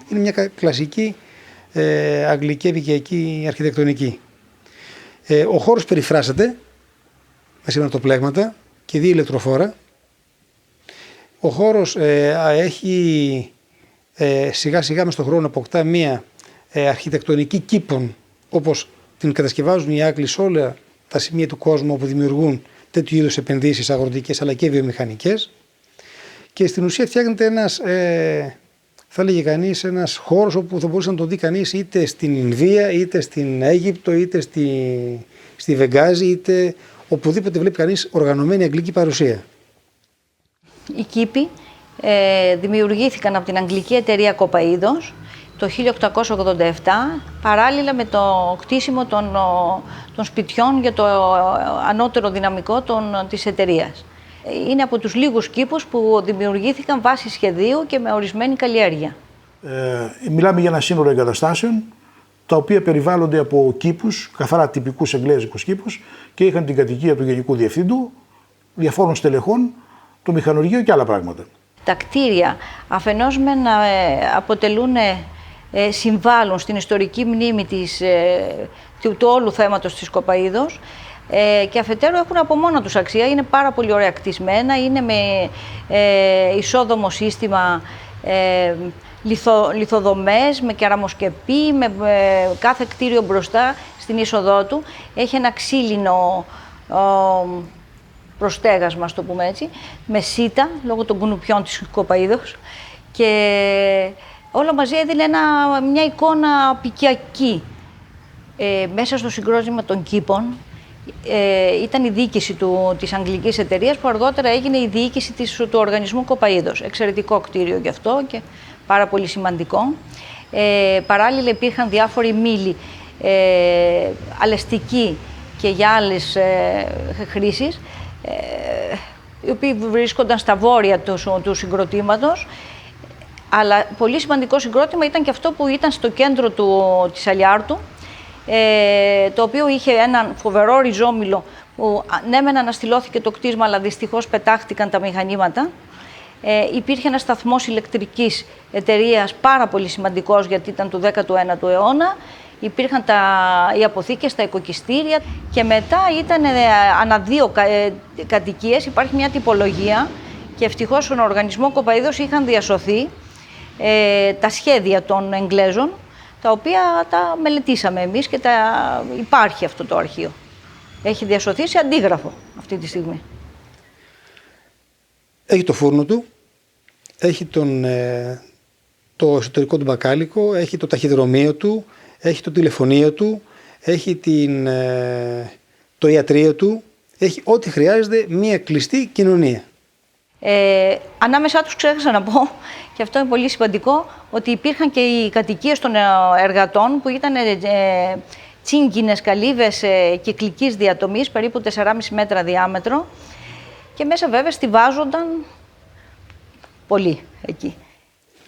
Είναι μια κλασική αγγλική επικιακή αρχιτεκτονική. Ο χώρος περιφράζεται με σηματοπλέγματα και 2 ηλεκτροφόρα. Ο χώρος έχει σιγά σιγά μες στον χρόνο αποκτά μια αρχιτεκτονική κήπων, όπως την κατασκευάζουν οι Άγγλοι σε όλα τα σημεία του κόσμου όπου δημιουργούν τέτοιου είδους επενδύσεις αγροτικές αλλά και βιομηχανικές. Και στην ουσία φτιάχνεται ένας, θα έλεγε κανείς, ένας χώρος όπου θα μπορούσε να το δει κανείς είτε στην Ινδία, είτε στην Αίγυπτο, είτε στη Βεγγάζη, είτε οπουδήποτε βλέπει κανείς οργανωμένη αγγλική παρουσία. Οι κήποι δημιουργήθηκαν από την αγγλική εταιρεία Κοπαΐδος το 1887, παράλληλα με το κτίσιμο των σπιτιών για το ανώτερο δυναμικό της εταιρείας. Είναι από τους λίγους κήπους που δημιουργήθηκαν βάσει σχεδίου και με ορισμένη καλλιέργεια. Μιλάμε για ένα σύνολο εγκαταστάσεων, τα οποία περιβάλλονται από κήπους, καθαρά τυπικούς εγγλέζικους κήπους, και είχαν την κατοικία του Γενικού Διευθύντου, διαφόρων στελεχών, το μηχανουργείο και άλλα πράγματα. Τα κτίρια αφενός με να συμβάλλουν στην ιστορική μνήμη του όλου θέματος της Κοπαΐδος, και αφετέρου έχουν από μόνα τους αξία, είναι πάρα πολύ ωραία κτισμένα, είναι με ισόδομο σύστημα λιθοδομές, με κεραμοσκεπή, με κάθε κτίριο μπροστά στην είσοδό του. Έχει ένα ξύλινο προστέγασμα, το πούμε έτσι, με σίτα, λόγω των κουνουπιών της Κοπαΐδος, και όλα μαζί έδινε μια εικόνα απικιακή. Μέσα στο συγκρότημα των κήπων ήταν η διοίκηση της αγγλικής εταιρείας, που αργότερα έγινε η διοίκηση του οργανισμού Κοπαΐδος. Εξαιρετικό κτίριο γι' αυτό και πάρα πολύ σημαντικό. Παράλληλα υπήρχαν διάφοροι μήλοι αλεστικοί και για άλλες χρήσεις, οι οποίοι βρίσκονταν στα βόρεια του συγκροτήματος. Αλλά πολύ σημαντικό συγκρότημα ήταν και αυτό που ήταν στο κέντρο της Αλιάρτου, το οποίο είχε έναν φοβερό ριζόμυλο που ναι μεν αναστηλώθηκε το κτίσμα, αλλά δυστυχώς πετάχτηκαν τα μηχανήματα. Υπήρχε ένας σταθμός ηλεκτρικής εταιρείας πάρα πολύ σημαντικός, γιατί ήταν του 19ου αιώνα. Υπήρχαν οι αποθήκες, τα οικοκυστήρια, και μετά ήταν ανά 2 κατοικίες. Υπάρχει μια τυπολογία και ευτυχώς στον οργανισμό Κοπαΐδος είχαν διασωθεί τα σχέδια των Εγγλέζων, τα οποία τα μελετήσαμε εμείς και υπάρχει αυτό το αρχείο. Έχει διασωθεί σε αντίγραφο αυτή τη στιγμή. Έχει το φούρνο του, έχει το εσωτερικό του μπακάλικο, έχει το ταχυδρομείο του, έχει το τηλεφωνείο του, έχει το ιατρείο του, έχει ό,τι χρειάζεται μια κλειστή κοινωνία. Ανάμεσά τους ξέχασα να πω, και αυτό είναι πολύ σημαντικό, ότι υπήρχαν και οι κατοικίες των εργατών που ήταν τσίγκινες καλύβες κυκλικής διατομής, περίπου 4,5 μέτρα διάμετρο, και μέσα βέβαια στιβάζονταν πολύ εκεί.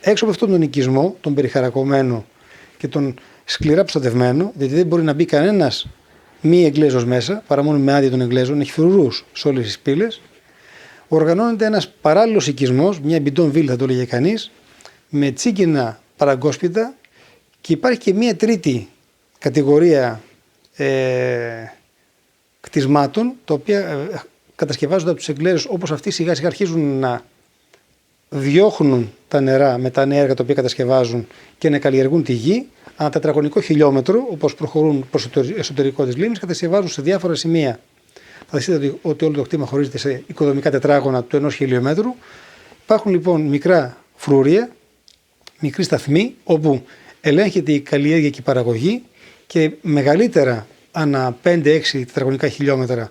Έξω από αυτόν τον οικισμό, τον περιχαρακωμένο και τον σκληρά προστατευμένο, γιατί δεν μπορεί να μπει κανένας μη Εγγλέζος μέσα, παρά μόνο με άδεια των Εγγλέζων, έχει φρουρούς σε όλες τις πύλες. Οργανώνεται ένας παράλληλος οικισμός, μια μπιντόν-βίλ θα το έλεγε κανείς, με τσίγκινα παραγκόσπιτα, και υπάρχει και μια τρίτη κατηγορία κτισμάτων, τα οποία κατασκευάζονται από τους Εγγλέζους, όπως αυτοί σιγά σιγά αρχίζουν να διώχνουν τα νερά με τα νέα έργα τα οποία κατασκευάζουν και να καλλιεργούν τη γη. Ανά τετραγωνικό χιλιόμετρο, όπως προχωρούν προς το εσωτερικό της λίμνης, κατασκευάζουν σε διάφορα σημεία. Θα δείτε ότι όλο το κτήμα χωρίζεται σε οικοδομικά τετράγωνα του 1 χιλιόμετρου. Υπάρχουν λοιπόν μικρά φρουρία, μικροί σταθμοί, όπου ελέγχεται η καλλιέργεια και η παραγωγή, και μεγαλύτερα ανά 5-6 τετραγωνικά χιλιόμετρα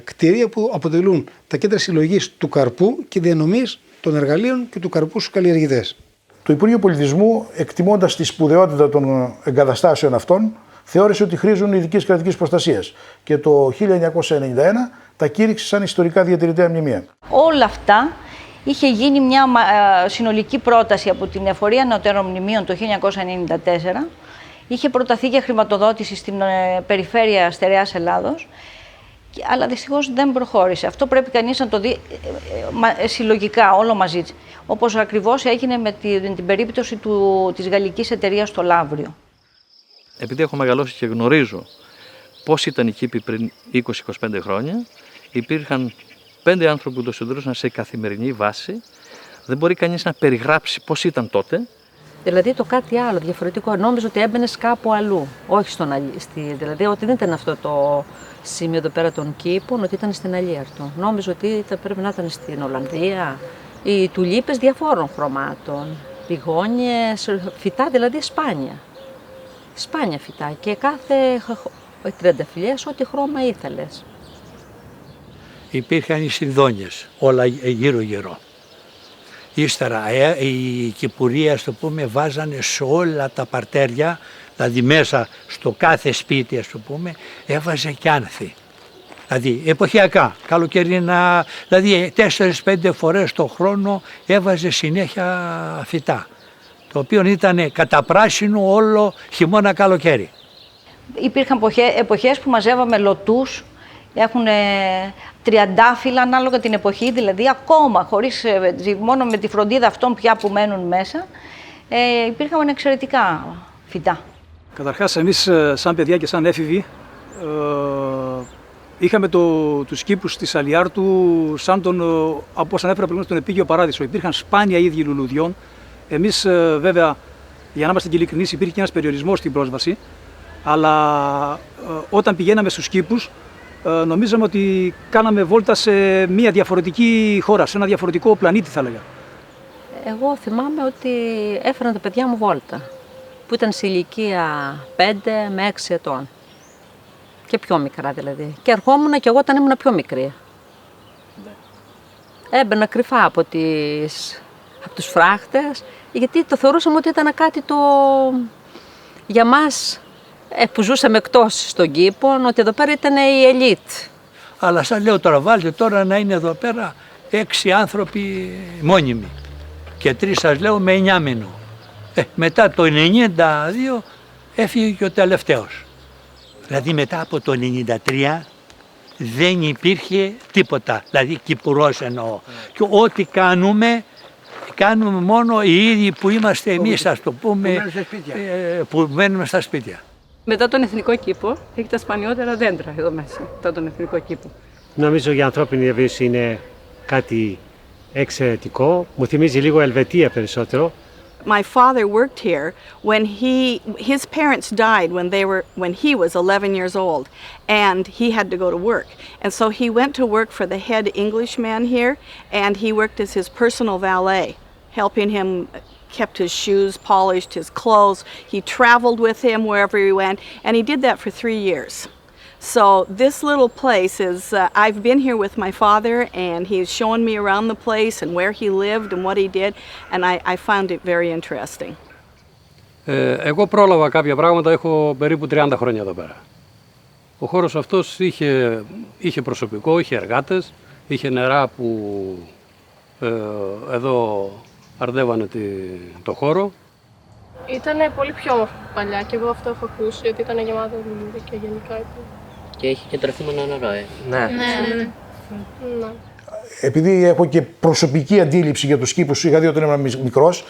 κτίρια που αποτελούν τα κέντρα συλλογής του καρπού και διανομής των εργαλείων και του καρπού στους καλλιεργητές. Το Υπουργείο Πολιτισμού, εκτιμώντας τη σπουδαιότητα των εγκαταστάσεων αυτών, θεώρησε ότι χρήζουν ειδικής κρατικής προστασίας και το 1991 τα κήρυξε σαν ιστορικά διατηρητέα μνημεία. Όλα αυτά είχε γίνει μια συνολική πρόταση από την Εφορία Νεωτέρων Μνημείων το 1994. Είχε προταθεί για χρηματοδότηση στην περιφέρεια Στερεάς Ελλάδος Αλλά δυστυχώς δεν προχώρησε. Αυτό πρέπει κανείς να το δει συλλογικά, όλο μαζί. Όπως ακριβώς έγινε με την περίπτωση της γαλλικής εταιρείας στο Λαύριο. Επειδή έχω μεγαλώσει και γνωρίζω πώς ήταν η Κήπη πριν 20-25 χρόνια, υπήρχαν 5 άνθρωποι που το συντηρούσαν σε καθημερινή βάση. Δεν μπορεί κανείς να περιγράψει πώς ήταν τότε. Δηλαδή το κάτι άλλο, διαφορετικό. Νόμιζα ότι έμπαινες κάπου αλλού, όχι δηλαδή ότι δεν ήταν αυτό το σημείο εδώ πέρα των κήπων, ότι ήταν στην Αλίαρτο. Νόμιζα ότι πρέπει να ήταν στην Ολλανδία. Οι τουλίπες διαφόρων χρωμάτων, πηγόνιες, φυτά δηλαδή σπάνια. Σπάνια φυτά και κάθε τριανταφυλλιές ό,τι χρώμα ήθελες. Υπήρχαν οι συνδόνιες όλα γύρω-γύρω. Ύστερα οι κυπουροί, ας το πούμε, βάζανε σε όλα τα παρτέρια, δηλαδή μέσα στο κάθε σπίτι, ας το πούμε, έβαζε και άνθη. Δηλαδή εποχιακά, καλοκαιρίνα, δηλαδή 4-5 φορές το χρόνο έβαζε συνέχεια φυτά, το οποίο ήταν καταπράσινο όλο χειμώνα καλοκαίρι. Υπήρχαν εποχές που μαζεύαμε λωτούς, έχουν τριαντάφυλλα ανάλογα την εποχή, δηλαδή ακόμα μόνο με τη φροντίδα αυτών πια που μένουν μέσα, υπήρχαν εξαιρετικά φυτά. Καταρχάς εμείς σαν παιδιά και σαν έφηβοι είχαμε τους κήπους της Αλιάρτου σαν όπως ανέφερα πριν, τον επίγειο παράδεισο. Υπήρχαν σπάνια ίδιοι λουλουδιών. Εμείς βέβαια, για να είμαστε και ειλικρινείς, υπήρχε και ένας περιορισμός στην πρόσβαση, αλλά όταν πηγαίναμε στους κήπους νομίζαμε ότι κάναμε βόλτα σε μια διαφορετική χώρα, σε ένα διαφορετικό πλανήτη θα έλεγα. Εγώ θυμάμαι ότι έφεραν τα παιδιά μου βόλτα, που ήταν σε ηλικία 5 με 6 ετών. Και πιο μικρά δηλαδή. Και ερχόμουν και εγώ όταν ήμουν πιο μικρή. Έμπαινα κρυφά από τους φράχτες, γιατί το θεωρούσαμε ότι ήταν κάτι για μας που ζούσαμε εκτός στον κήπο, ότι εδώ πέρα ήταν η ελίτ. Αλλά σαν λέω τώρα, βάλτε τώρα να είναι εδώ πέρα 6 άνθρωποι μόνιμοι και 3 σας λέω με 9 μήνο. Μετά το 92 έφυγε και ο τελευταίος. Δηλαδή μετά από το 93 δεν υπήρχε τίποτα, δηλαδή Κυπουρός εννοώ. Και ό,τι κάνουμε μόνο οι ίδιοι που είμαστε εμείς, ας το πούμε, που μένουμε στα σπίτια. Μετά τον Εθνικό Κήπο έχει τα σπανιότερα δέντρα εδώ μέσα, μετά τον Εθνικό Κήπο. Νομίζω η ανθρώπινη διαβίωση είναι κάτι εξαιρετικό. Μου θυμίζει λίγο Ελβετία περισσότερο. My father worked here when his parents died when he was 11 years old, and he had to go to work. And so he went to work for the head Englishman here, and he worked as his personal valet, helping him, kept his shoes polished, his clothes. He traveled with him wherever he went, and he did that for 3 years. So this little place is, I've been here with my father, and he's shown me around the place and where he lived and what he did, and I found it very interesting. Εγώ πρόλαβα κάποια πράγματα, έχω περίπου 30 χρόνια εδώ πέρα. Ο χώρος αυτός είχε προσωπικό, είχε εργάτες, είχε νερά που εδώ αρδεύανε το χώρο. Ήταν πολύ πιο όμορφο παλιά και εγώ αυτό έχω ακούσει, ότι ήταν γεμάτο λουλούδια και γενικά ήταν. Και έχει και τροφίμενο νερό, Ναι. Επειδή έχω και προσωπική αντίληψη για τους κήπους, είχα δει όταν ήμουν μικρός,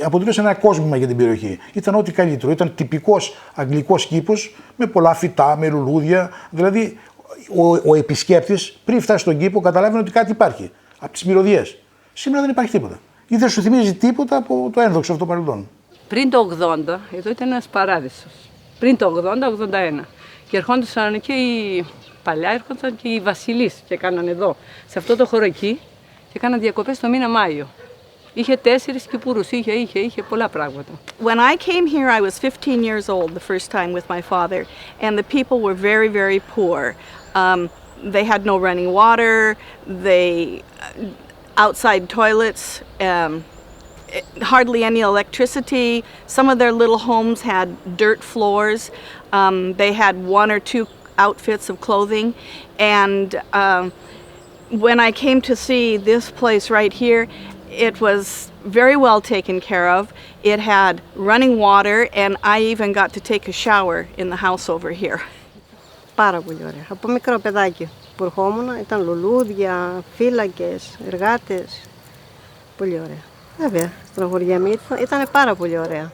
αποτελούσε ένα κόσμημα για την περιοχή. Ήταν ό,τι καλύτερο. Ήταν τυπικός αγγλικός κήπος με πολλά φυτά, με λουλούδια. Δηλαδή, ο επισκέπτης πριν φτάσει στον κήπο καταλάβαινε ότι κάτι υπάρχει από τις μυρωδιές. Σήμερα δεν υπάρχει τίποτα. Ή δεν σου θυμίζει τίποτα από το ένδοξο αυτό παρελθόν. Πριν το 80, εδώ ήταν ένας παράδεισος. Πριν το 80-81. Και ερχόντουσαν και παλιά έρχονταν και οι βασιλείς και κάνανε εδώ, σε αυτό το χώρο εκεί, και κάναν διακοπές το μήνα Μάιο. Είχε 4 κυπουρούς, είχε πολλά πράγματα. When I came here, I was 15 years old the first time with my father, and the people were very, very poor. They had no running water, outside toilets, hardly any electricity. Some of their little homes had dirt floors. They had 1 or 2 outfits of clothing, and when I came to see this place right here, it was very well taken care of. It had running water, and I even got to take a shower in the house over here. Πάρα πολύ ωραία. Από μικρό παιδάκι. που ερχόμουν ήταν λουλούδια, φύλακες, εργάτες. Πολύ ωραία. Βέβαια, στην αγοριά μου ήταν πάρα πολύ ωραία.